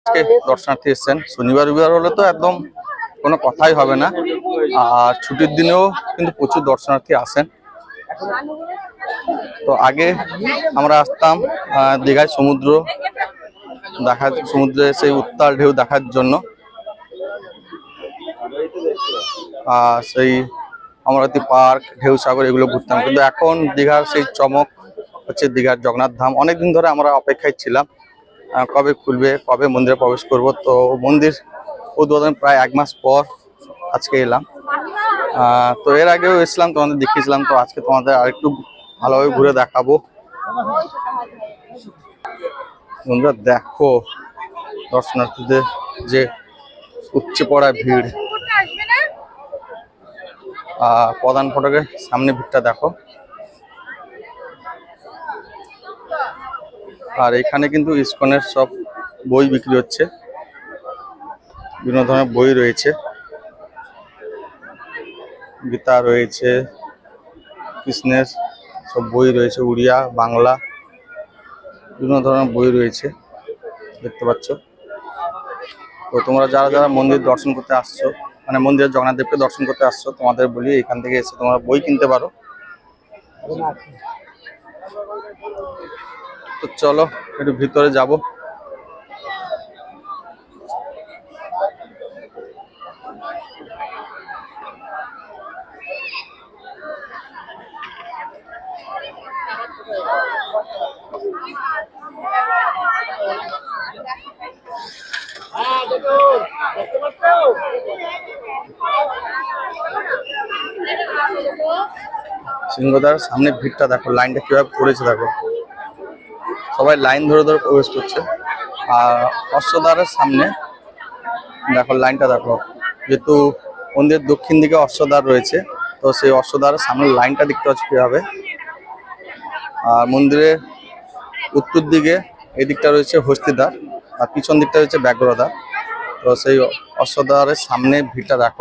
আজকে দর্শনার্থী এসছেন। শনিবার রবিবার হলে তো একদম কোনো কথাই হবে না, আর ছুটির দিনেও কিন্তু প্রচুর দর্শনার্থী আসেন। তো আগে আমরা আসতাম দীঘায় সমুদ্র দেখার, সমুদ্রে সেই উত্তাল ঢেউ দেখার জন্য, সেই অমরাবতী পার্ক, ঢেউ সাগর এগুলো ঘুরতাম। কিন্তু এখন দীঘার সেই চমক হচ্ছে দীঘার জগন্নাথ ধাম। অনেকদিন ধরে আমরা অপেক্ষায় ছিলাম কবে খুলবে, কবে মন্দিরে প্রবেশ করব। তো মন্দির উদ্বোধন প্রায় 1 মাস পর আজকে এলাম। তো এর আগেও এসলাম, তোমাদের দেখিয়েছিলাম। তো আজকে তোমাদের আরেকটু ভালোভাবে ঘুরে দেখাবো। বন্ধুরা দেখো দর্শনার্থীদের যে উপচে পড়া ভিড়। প্রধান ফটকের সামনে ভিড়টা দেখো। আর এখানে কিন্তু ইসকনের সব বই বিক্রি হচ্ছে, বিভিন্ন ধরনের বই রয়েছে, গীতা রয়েছে, কৃষ্ণের সব বই রয়েছে, উড়িয়া বাংলা বিভিন্ন ধরনের বই রয়েছে, দেখতে পাচ্ছ। তো তোমরা যারা যারা মন্দির দর্শন করতে আসছো, মানে মন্দিরের জগন্নাথ দেবকে দর্শন করতে আসছো, তোমাদের বলি এখান থেকে এসে তোমরা বই কিনতে পারো। তো চলো একটু ভিতরে যাব। সিংহদ্বার সামনে ভিড়টা দেখো, লাইনটা কিভাবে পড়েছে দেখো, সবাই লাইন ধরে ধরে প্রবেশ করছে। আর অশ্বদ্বারের সামনে দেখো লাইনটা দেখো, যেহেতু মন্দিরের দক্ষিণ দিকে অশ্বদ্বার রয়েছে, তো সেই অশ্বদ্বারের সামনে লাইনটা দেখতে পাচ্ছ কিভাবে। আর মন্দিরের উত্তর দিকে এই দিকটা রয়েছে হস্তিদ্বার, আর পিছন দিকটা রয়েছে ব্যাঘ্রদ্বার। তো সেই অশ্বদ্বারের সামনে ভিড়টা দেখো।